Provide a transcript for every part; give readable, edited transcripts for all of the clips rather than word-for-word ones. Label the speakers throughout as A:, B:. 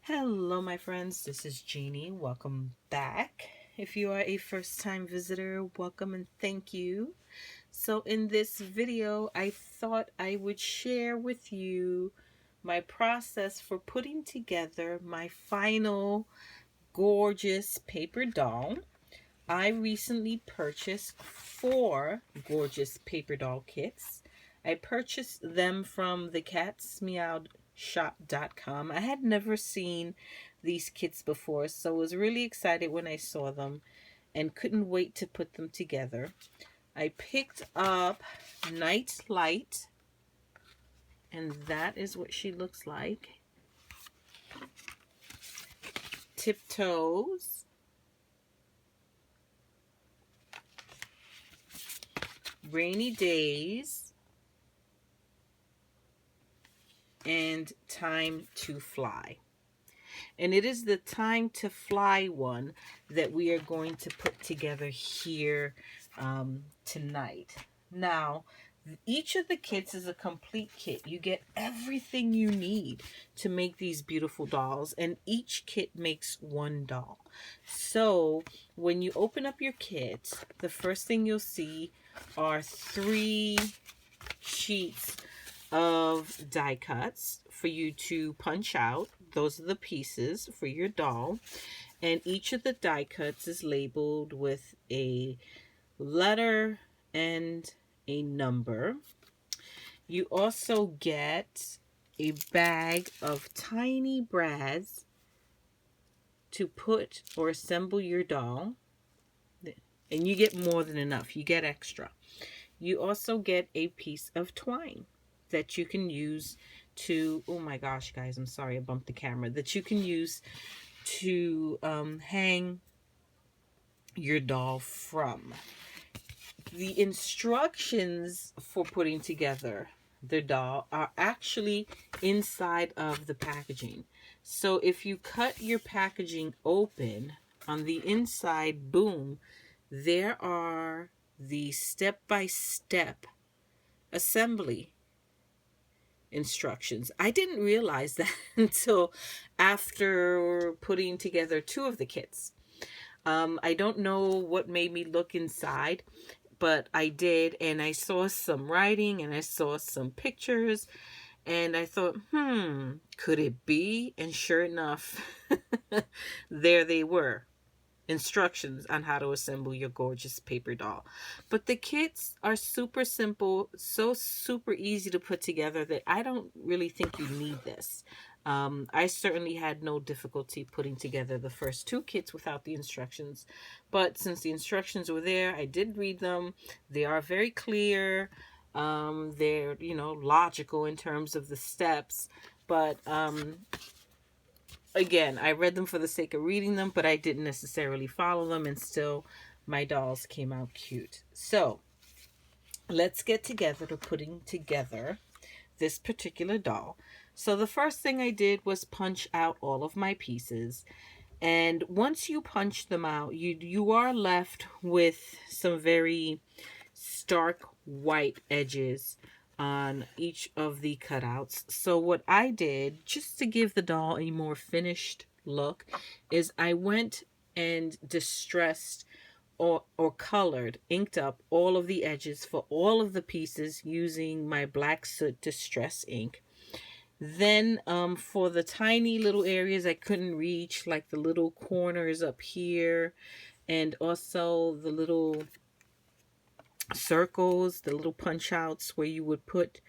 A: Hello, my friends. This is Jeannie. Welcome back. If you are a first time visitor, welcome and thank you. So, in this video, I thought I would share with you my process for putting together my final Gorjuss paper doll. I recently purchased 4 Gorjuss paper doll kits. I purchased them from the catsmeowedshop.com. I had never seen these kits before, so I was really excited when I saw them and couldn't wait to put them together. I picked up Night Light, and that is what she looks like. Tiptoes, Rainy Days, and Time to Fly. And it is the Time to Fly one that we are going to put together here tonight. Now, each of the kits is a complete kit. You get everything you need to make these beautiful dolls, and each kit makes one doll. So when you open up your kit, the first thing you'll see are 3 sheets of die cuts for you to punch out. Those are the pieces for your doll, and each of the die cuts is labeled with a letter and a number. You also get a bag of tiny brads to put or assemble your doll, and you get more than enough. You get extra. You also get a piece of twine that you can use to, oh my gosh, guys, I'm sorry, I bumped the camera, that you can use to hang your doll from. The instructions for putting together the doll are actually inside of the packaging. So if you cut your packaging open, on the inside, boom, there are the step-by-step assembly instructions. I didn't realize that until after putting together 2 of the kits. I don't know what made me look inside, but I did, and I saw some writing and I saw some pictures, and I thought, could it be? And sure enough, there they were. Instructions on how to assemble your Gorjuss paper doll. But the kits are super simple, so super easy to put together that I don't really think you need this. I certainly had no difficulty putting together the first 2 kits without the instructions, but since the instructions were there, I did read them. They are very clear. They're, logical in terms of the steps, but again, I read them for the sake of reading them, but I didn't necessarily follow them, and still my dolls came out cute. So let's get together to putting together this particular doll. So the first thing I did was punch out all of my pieces. And once you punch them out, you are left with some very stark white edges on each of the cutouts. So what I did, just to give the doll a more finished look, is I went and distressed or colored, inked up all of the edges for all of the pieces using my Black Soot Distress ink. Then for the tiny little areas I couldn't reach, like the little corners up here, and also the little circles, the little punch outs where you would put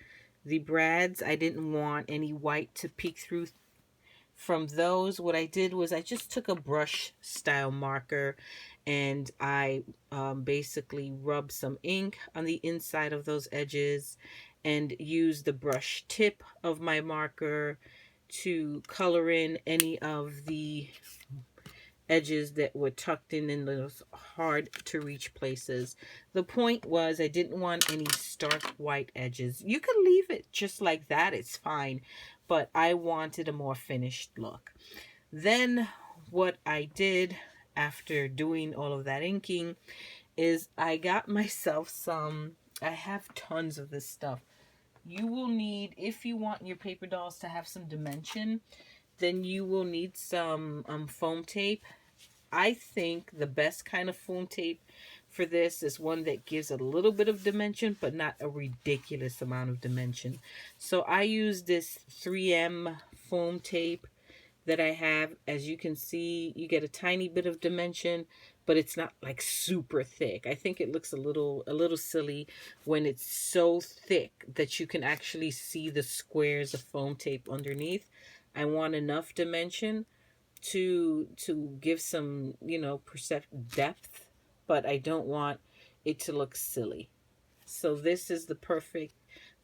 A: the brads, I didn't want any white to peek through from those. What I did was I just took a brush style marker and I basically rubbed some ink on the inside of those edges and used the brush tip of my marker to color in any of the edges that were tucked in those hard to reach places. The point was I didn't want any stark white edges. You can leave it just like that, it's fine, but I wanted a more finished look. Then what I did after doing all of that inking is I got myself some, I have tons of this stuff. You will need, if you want your paper dolls to have some dimension, then you will need some foam tape. I think the best kind of foam tape for this is one that gives a little bit of dimension, but not a ridiculous amount of dimension. So I use this 3M foam tape that I have. As you can see, you get a tiny bit of dimension, but it's not like super thick. I think it looks a little silly when it's so thick that you can actually see the squares of foam tape underneath. I want enough dimension to give some, you know, depth, but I don't want it to look silly. So this is the perfect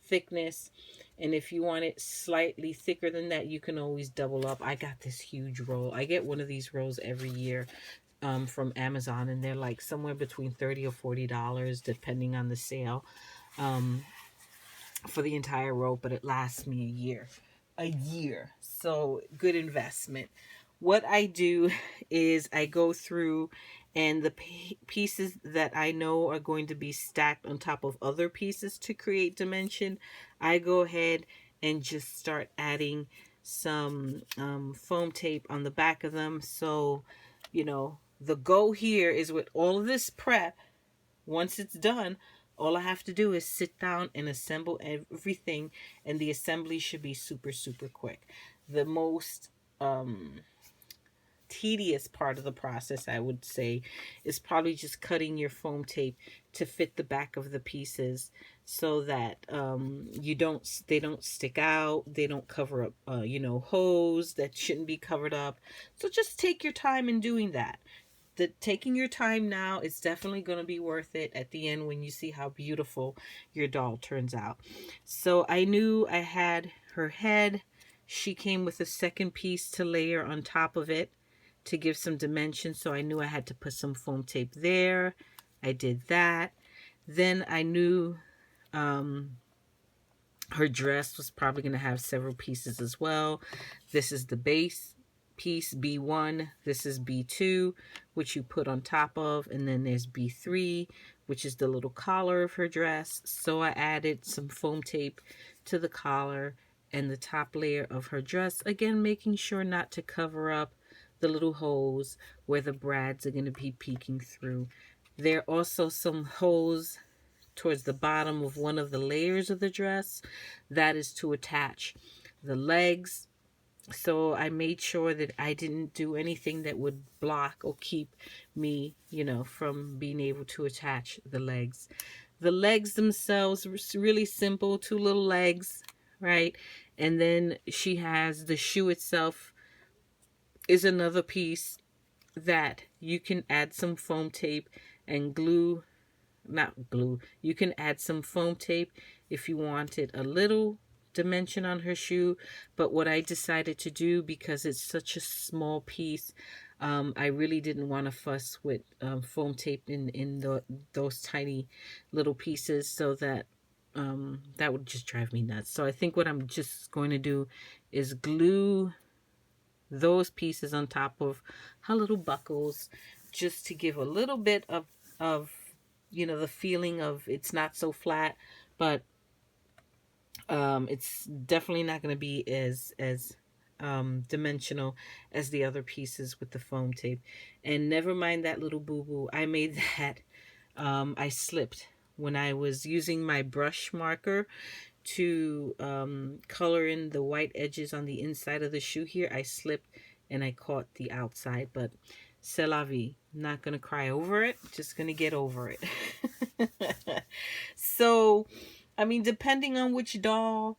A: thickness. And if you want it slightly thicker than that, you can always double up. I got this huge roll. I get one of these rolls every year from Amazon, and they're like somewhere between $30 or $40 depending on the sale, for the entire roll, but it lasts me a year. So good investment. What I do is I go through, and the pieces that I know are going to be stacked on top of other pieces to create dimension, I go ahead and just start adding some foam tape on the back of them. So, you know, the go here is with all of this prep, once it's done, all I have to do is sit down and assemble everything, and the assembly should be super, super quick. The most tedious part of the process, I would say, is probably just cutting your foam tape to fit the back of the pieces so that they don't stick out, they don't cover up you know, holes that shouldn't be covered up. So just take your time in doing that. Taking your time now is definitely going to be worth it at the end when you see how beautiful your doll turns out. So I knew I had her head. She came with a second piece to layer on top of it to give some dimension, so I knew I had to put some foam tape there. I did that. Then I knew her dress was probably going to have several pieces as well. This is the base piece, B1. This is B2, which you put on top of, and then there's B3, which is the little collar of her dress. So I added some foam tape to the collar and the top layer of her dress, again making sure not to cover up the little holes where the brads are going to be peeking through. There are also some holes towards the bottom of one of the layers of the dress. That is to attach the legs. So I made sure that I didn't do anything that would block or keep me, you know, from being able to attach the legs. The legs themselves were really simple, 2 little legs, right? And then she has the shoe itself is another piece that you can add some foam tape and glue. Not glue, you can add some foam tape if you wanted a little dimension on her shoe. But what I decided to do, because it's such a small piece, I really didn't want to fuss with foam tape in those tiny little pieces, so that that would just drive me nuts. So I think what I'm just going to do is glue those pieces on top of her little buckles, just to give a little bit of you know, the feeling of it's not so flat, but it's definitely not going to be as dimensional as the other pieces with the foam tape. And never mind that little boo-boo. I made that, I slipped when I was using my brush marker to color in the white edges on the inside of the shoe here. I slipped and I caught the outside, but c'est la vie. Not gonna cry over it, just gonna get over it. So, I mean, depending on which doll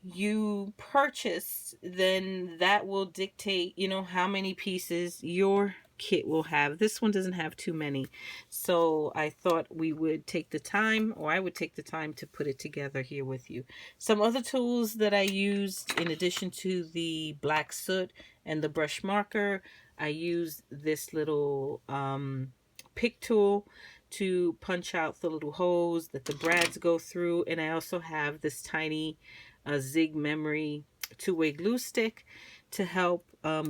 A: you purchase, then that will dictate, you know, how many pieces your kit will have. This one doesn't have too many, so I thought we would take the time, or I would take the time, to put it together here with you. Some other tools that I used, in addition to the black soot and the brush marker, I used this little pick tool to punch out the little holes that the brads go through, and I also have this tiny Zig Memory 2-way glue stick to help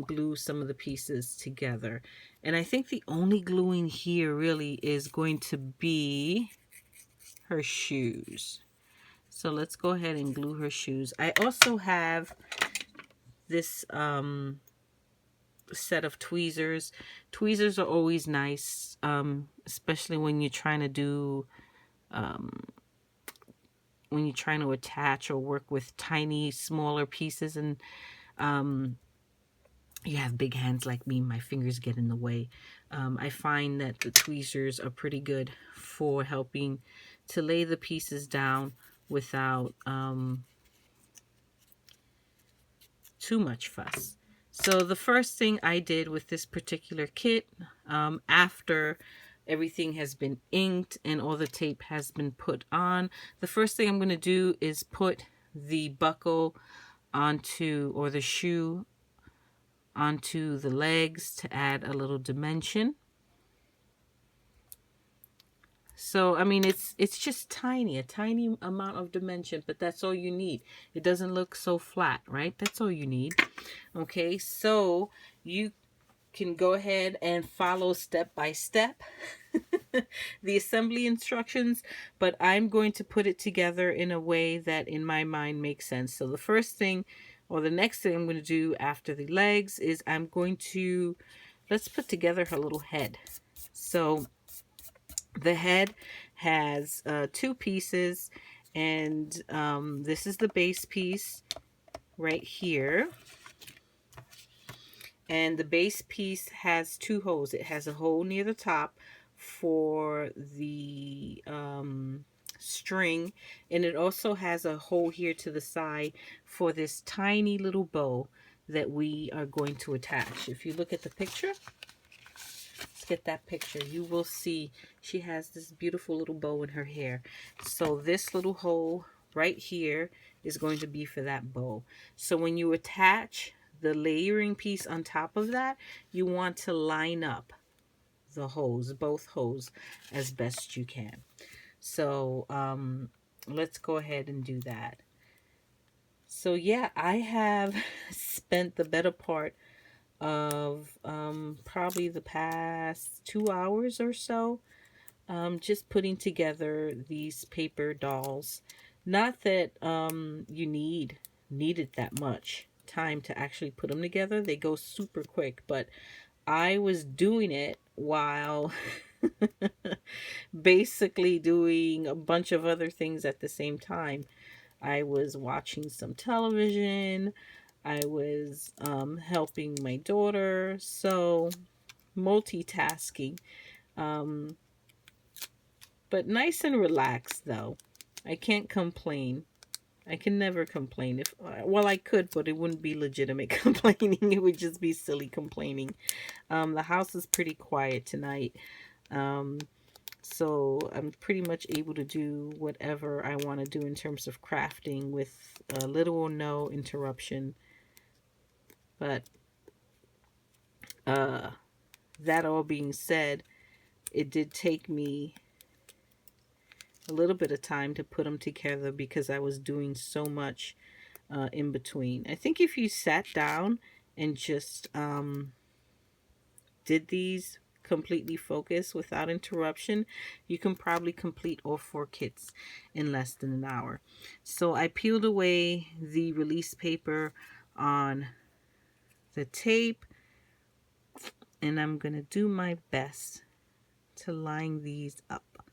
A: glue some of the pieces together. And I think the only gluing here really is going to be her shoes. So let's go ahead and glue her shoes. I also have this set of tweezers. Tweezers are always nice, especially when you're trying to do when you're trying to attach or work with tiny, smaller pieces, and you have big hands like me, my fingers get in the way. I find that the tweezers are pretty good for helping to lay the pieces down without too much fuss. So the first thing I did with this particular kit, after everything has been inked and all the tape has been put on, the first thing I'm going to do is put the buckle onto, or the shoe onto the legs to add a little dimension. So, I mean, it's just tiny, a tiny amount of dimension, but that's all you need. It doesn't look so flat, right? That's all you need. Okay, so you can go ahead and follow step by step the assembly instructions, but I'm going to put it together in a way that in my mind makes sense. So the first thing, or the next thing I'm going to do after the legs is I'm going to, let's put together her little head. So the head has 2 pieces, and this is the base piece right here. And the base piece has 2 holes. It has a hole near the top for the string, and it also has a hole here to the side for this tiny little bow that we are going to attach. If you look at the picture, let's get that picture, you will see she has this beautiful little bow in her hair. So this little hole right here is going to be for that bow. So when you attach the layering piece on top of that, you want to line up the holes, both holes, as best you can. So let's go ahead and do that. So yeah, I have spent the better part of probably the past 2 hours or so just putting together these paper dolls. Not that you needed that much time to actually put them together. They go super quick, but I was doing it while basically doing a bunch of other things at the same time. I was watching some television. I was helping my daughter. So multitasking. But nice and relaxed though. I can't complain. I can never complain. If well, I could, but it wouldn't be legitimate complaining. It would just be silly complaining. The house is pretty quiet tonight. So I'm pretty much able to do whatever I want to do in terms of crafting with little or no interruption. But that all being said, it did take me a little bit of time to put them together because I was doing so much in between. I think if you sat down and just did these completely focused without interruption, you can probably complete all 4 kits in less than an hour. So I peeled away the release paper on the tape, and I'm gonna do my best to line these up,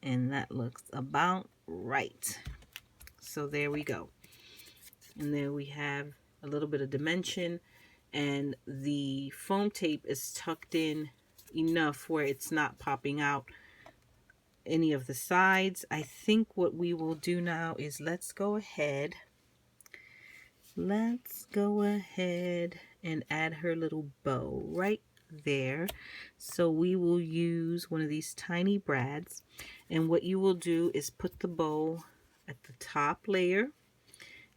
A: and that looks about right. So there we go. And there we have a little bit of dimension, and the foam tape is tucked in enough where it's not popping out any of the sides. I think what we will do now is let's go ahead and add her little bow right there. So we will use one of these tiny brads, and what you will do is put the bow at the top layer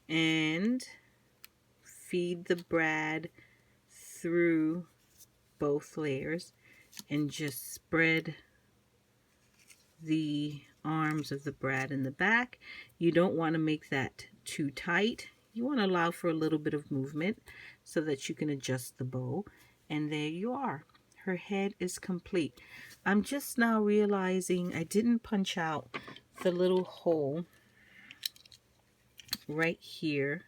A: and feed the brad through both layers and just spread the arms of the brad in the back. You don't want to make that too tight. You want to allow for a little bit of movement so that you can adjust the bow. And there you are. Her head is complete. I'm just now realizing I didn't punch out the little hole right here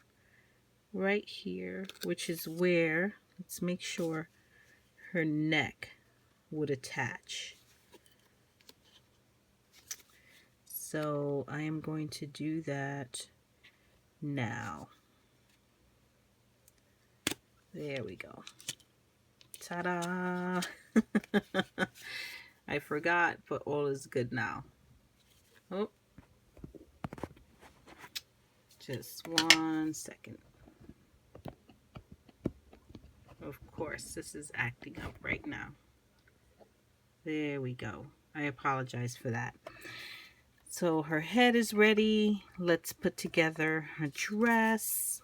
A: right here, which is where, let's make sure her neck would attach. So I am going to do that now. There we go. Ta-da! I forgot, but all is good now. Oh, just 1 second. Of course, this is acting up right now. There we go. I apologize for that. So her head is ready. Let's put together her dress.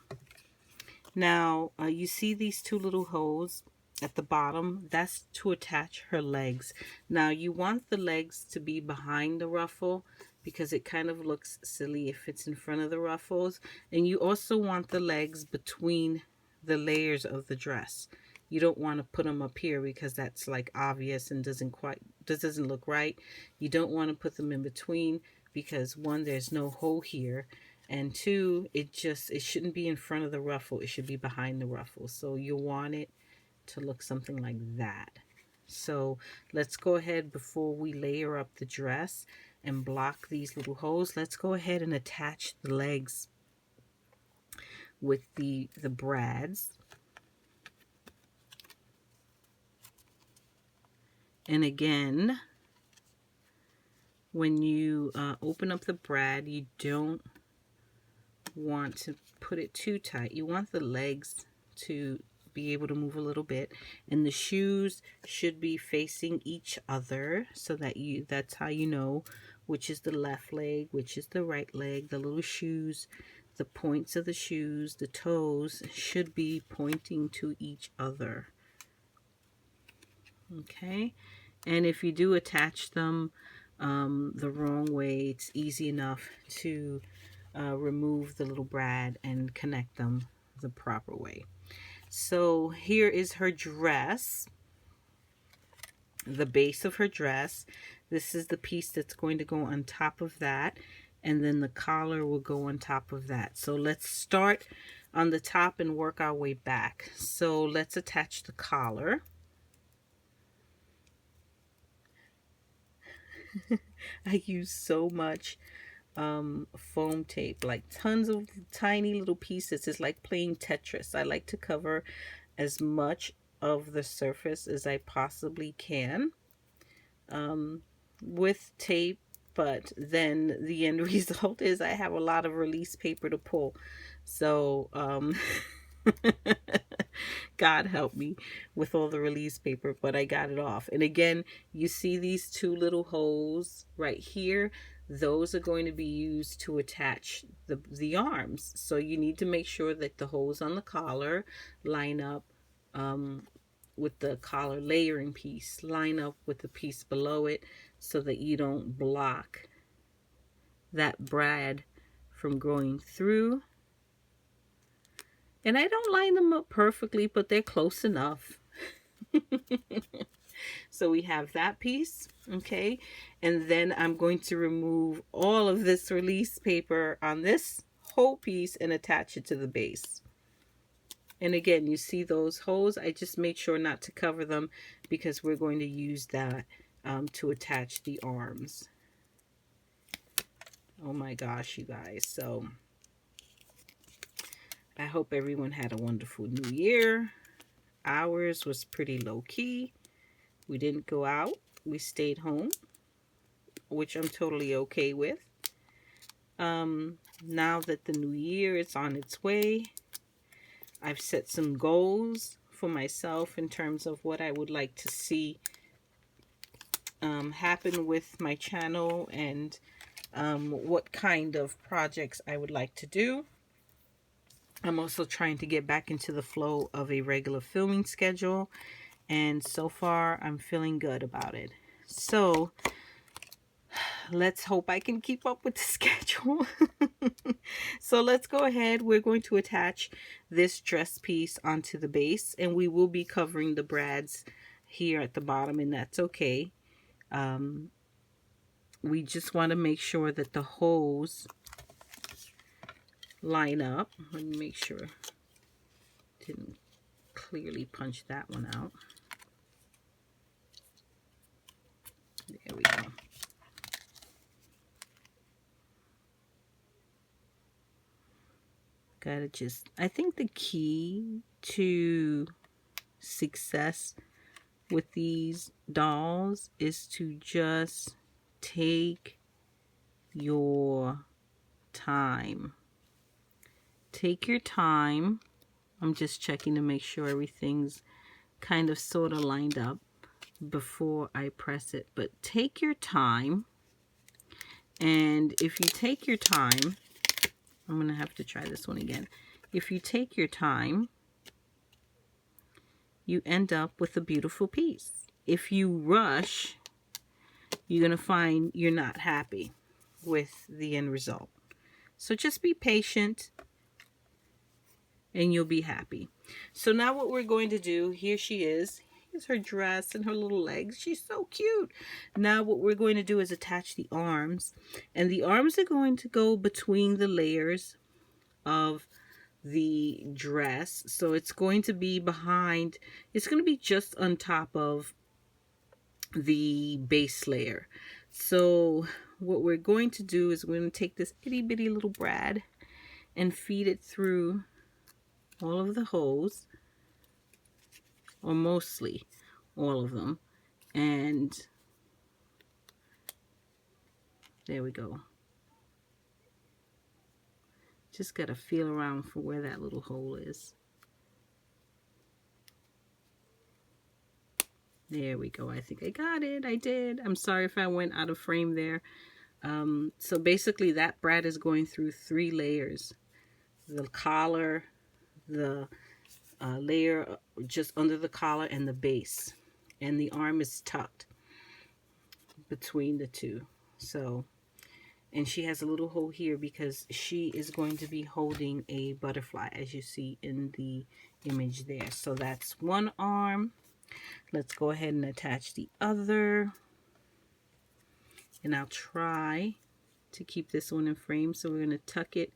A: Now, you see these two little holes at the bottom? That's to attach her legs. Now, you want the legs to be behind the ruffle because it kind of looks silly if it's in front of the ruffles. And you also want the legs between the layers of the dress. You don't want to put them up here because that's like obvious and doesn't look right. You don't want to put them in between because one, there's no hole here. And two, it shouldn't be in front of the ruffle. It should be behind the ruffle. So you want it to look something like that. So let's go ahead before we layer up the dress and block these little holes. Let's go ahead and attach the legs with the brads. And again, when you open up the brad, you don't want to put it too tight. You want the legs to be able to move a little bit, and the shoes should be facing each other so that that's how you know which is the left leg, which is the right leg. The little shoes, the points of the shoes, the toes should be pointing to each other. Okay, and if you do attach them the wrong way, it's easy enough to remove the little brad and connect them the proper way. So here is her dress, the base of her dress. This is the piece that's going to go on top of that, and then the collar will go on top of that. So let's start on the top and work our way back. So let's attach the collar. I use so much foam tape, like tons of tiny little pieces. It's like playing Tetris. I like to cover as much of the surface as I possibly can with tape, but then the end result is I have a lot of release paper to pull. So God help me with all the release paper, but I got it off. And again, you see these two little holes right here. Those are going to be used to attach the arms. So you need to make sure that the holes on the collar line up with the collar layering piece, line up with the piece below it so that you don't block that brad from going through. And I don't line them up perfectly, but they're close enough. So we have that piece, okay? And then I'm going to remove all of this release paper on this whole piece and attach it to the base. And again, you see those holes? I just made sure not to cover them because we're going to use that to attach the arms. Oh my gosh, you guys. So I hope everyone had a wonderful new year. Ours was pretty low-key. We didn't go out. We stayed home, which I'm totally okay with. Now that the new year is on its way, I've set some goals for myself in terms of what I would like to see happen with my channel and what kind of projects I would like to do. I'm also trying to get back into the flow of a regular filming schedule, and so far I'm feeling good about it. So let's hope I can keep up with the schedule. So let's go ahead. We're going to attach this dress piece onto the base, and we will be covering the brads here at the bottom, and that's okay. We just want to make sure that the holes line up. Let me make sure. clearly punch that one out. There we go. Gotta just, I think the key to success with these dolls is to just take your time. Take your time. I'm just checking to make sure everything's kind of sort of lined up before I press it. But take your time. And if you take your time, I'm going to have to try this one again. If you take your time, you end up with a beautiful piece. If you rush, you're going to find you're not happy with the end result. So just be patient and you'll be happy. So now what we're going to do, here she is. Here's her dress and her little legs. She's so cute. Now what we're going to do is attach the arms. And the arms are going to go between the layers of the dress. So it's going to be behind, it's going to be just on top of the base layer. So what we're going to do is we're going to take this itty bitty little brad and feed it through all of the holes, or mostly all of them, and there we go. Just gotta feel around for where that little hole is. There we go. I think I got it. I did. I'm sorry if I went out of frame there. So basically that brad is going through 3 layers. The collar, the layer just under the collar, and the base. And the arm is tucked between the two. So, and she has a little hole here because she is going to be holding a butterfly, as you see in the image there. So that's one arm. Let's go ahead and attach the other. And I'll try to keep this one in frame. So we're going to tuck it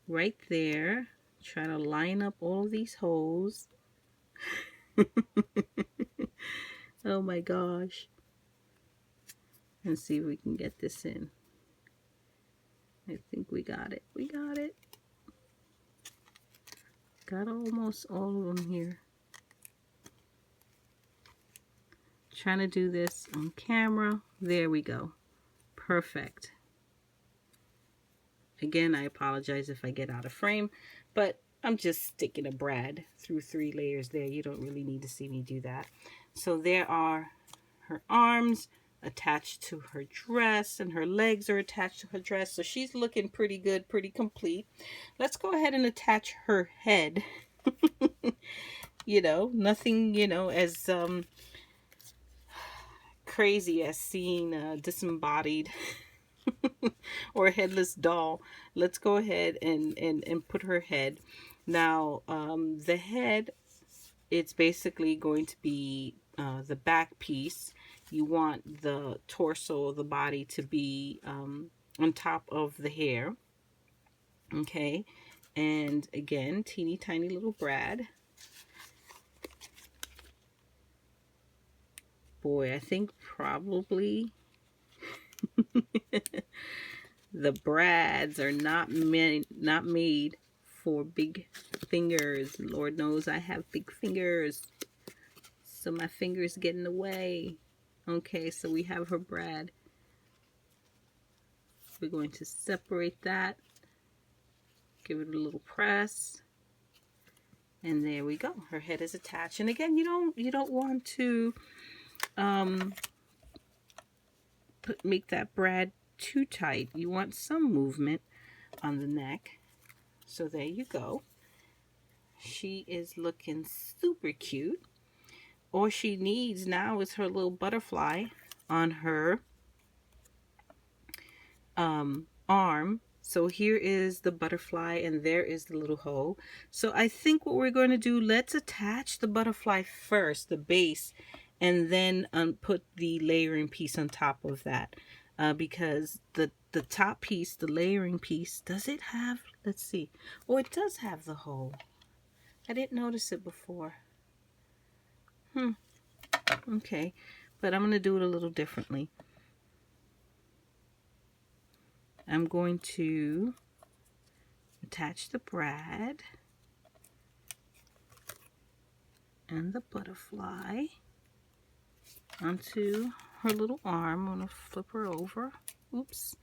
A: right there. Try to line up all of these holes. Oh my gosh. And see if we can get this in. I think we got it. We got it. Got almost all of them here. Trying to do this on camera. There we go. Perfect. Again, I apologize if I get out of frame, but I'm just sticking a brad through 3 layers there. You don't really need to see me do that. So there are her arms attached to her dress, and her legs are attached to her dress. So she's looking pretty good, pretty complete. Let's go ahead and attach her head. You know, nothing, you know, as crazy as seeing a disembodied or a headless doll. Let's go ahead and put her head. Now, the head, it's basically going to be the back piece. You want the torso, the body, to be on top of the hair. Okay, and again, teeny tiny little brad. Boy, I think probably the brads are not made for big fingers. Lord knows I have big fingers, so my fingers get in the way. Okay, so we have her brad. We're going to separate that, give it a little press, and there we go. Her head is attached. And again, you don't want to make that brad too tight. You want some movement on the neck. So there you go. She is looking super cute. All she needs now is her little butterfly on her arm. So here is the butterfly and there is the little hole. So I think what we're going to do, let's attach the butterfly first, the base, and then put the layering piece on top of that. Because the top piece, the layering piece, does it have, let's see. Oh, it does have the hole. I didn't notice it before. Okay, but I'm going to do it a little differently. I'm going to attach the brad and the butterfly onto her little arm. I'm going to flip her over. Oops.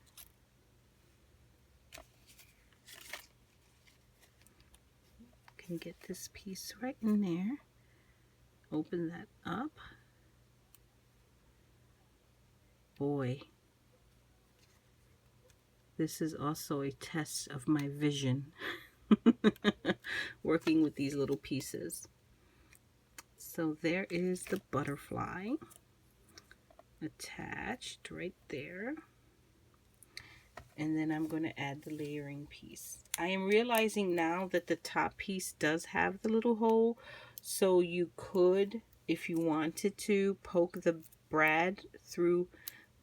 A: Can get this piece right in there. Open that up. Boy, this is also a test of my vision. Working with these little pieces. So there is the butterfly attached right there. And then I'm going to add the layering piece. I am realizing now that the top piece does have the little hole, so you could, if you wanted to, poke the brad through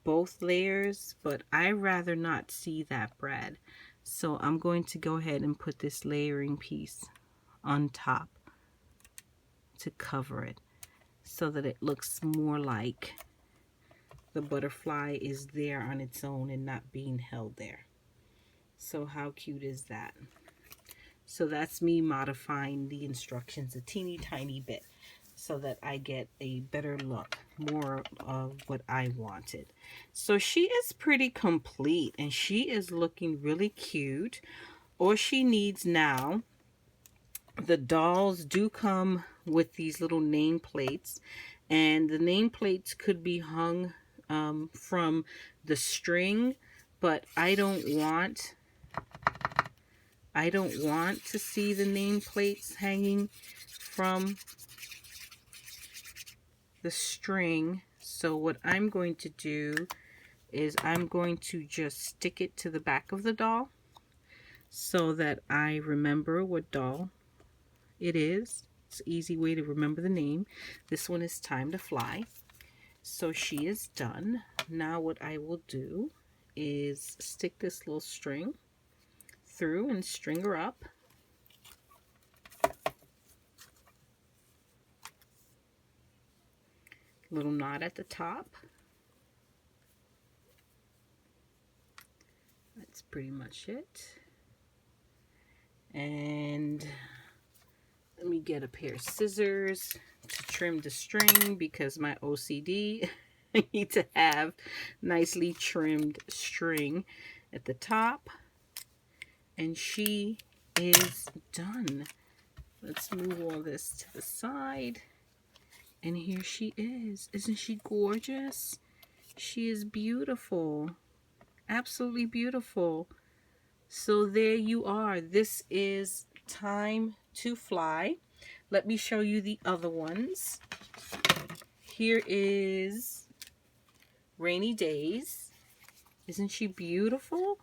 A: both layers, but I rather not see that brad. So I'm going to go ahead and put this layering piece on top to cover it so that it looks more like the butterfly is there on its own and not being held there. So how cute is that? So that's me modifying the instructions a teeny tiny bit so that I get a better look, more of what I wanted. So she is pretty complete and she is looking really cute. All she needs now, the dolls do come with these little nameplates, and the nameplates could be hung from the string, but I don't want to see the nameplates hanging from the string. So what I'm going to do is I'm going to just stick it to the back of the doll so that I remember what doll it is. It's an easy way to remember the name. This one is Time to Fly. So she is done. Now what I will do is stick this little string through and string her up. Little knot at the top. That's pretty much it. And let me get a pair of scissors to trim the string because my OCD, I need to have nicely trimmed string at the top. And she is done. Let's move all this to the side. And here she is. Isn't she gorgeous? She is beautiful. Absolutely beautiful. So there you are. This is Time to Fly. Let me show you the other ones. Here is Rainy Days. Isn't she beautiful?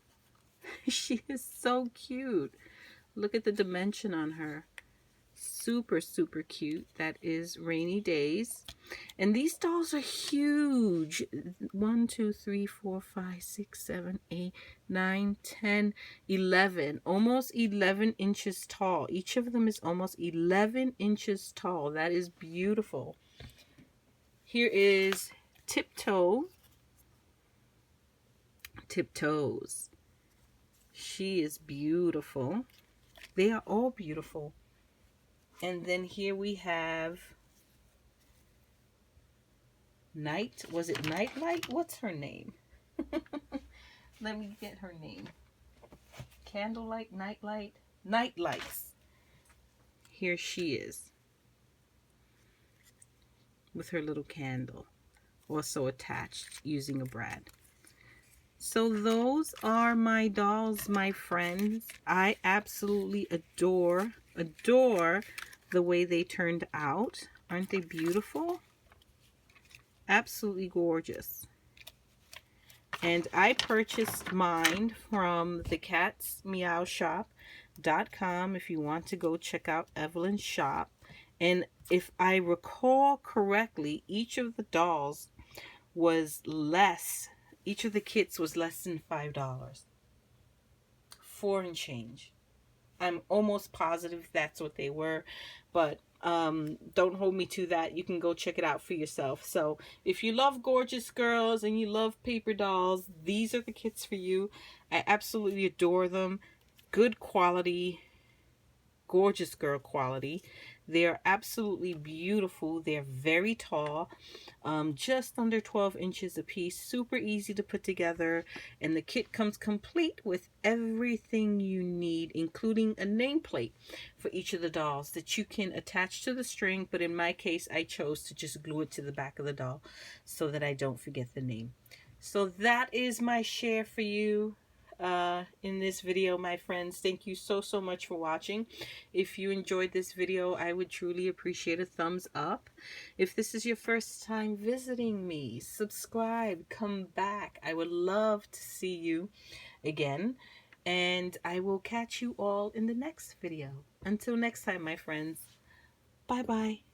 A: She is so cute. Look at the dimension on her. Super, super cute. That is Rainy Days. And these dolls are huge. 1, 2, 3, 4, 5, 6, 7, 8, 9, 10, 11. Almost 11 inches tall. Each of them is almost 11 inches tall. That is beautiful. Here is Tiptoe. Tiptoes. She is beautiful. They are all beautiful. And then here we have was it Nightlight? What's her name? Let me get her name. Candlelight, Nightlight, Nightlights. Here she is with her little candle, also attached using a brad. So those are my dolls, my friends. I absolutely adore the way they turned out. Aren't they beautiful? Absolutely gorgeous. And I purchased mine from the catsmeowshop.com if you want to go check out Evelyn's shop. And if I recall correctly, each of the dolls was less, each of the kits was less than $5. 4 and change. I'm almost positive that's what they were, but Don't hold me to that. You can go check it out for yourself. So if you love Gorjuss girls and you love paper dolls, these are the kits for you. I absolutely adore them. Good quality, Gorjuss girl quality. They are absolutely beautiful. They're very tall, just under 12 inches a piece. Super easy to put together, and the kit comes complete with everything you need, including a nameplate for each of the dolls that you can attach to the string. But in my case, I chose to just glue it to the back of the doll so that I don't forget the name. So that is my share for you in this video, my friends. Thank you so much for watching. If you enjoyed this video, I would truly appreciate a thumbs up. If this is your first time visiting me, subscribe, come back. I would love to see you again, and I will catch you all in the next video. Until next time, my friends, bye bye.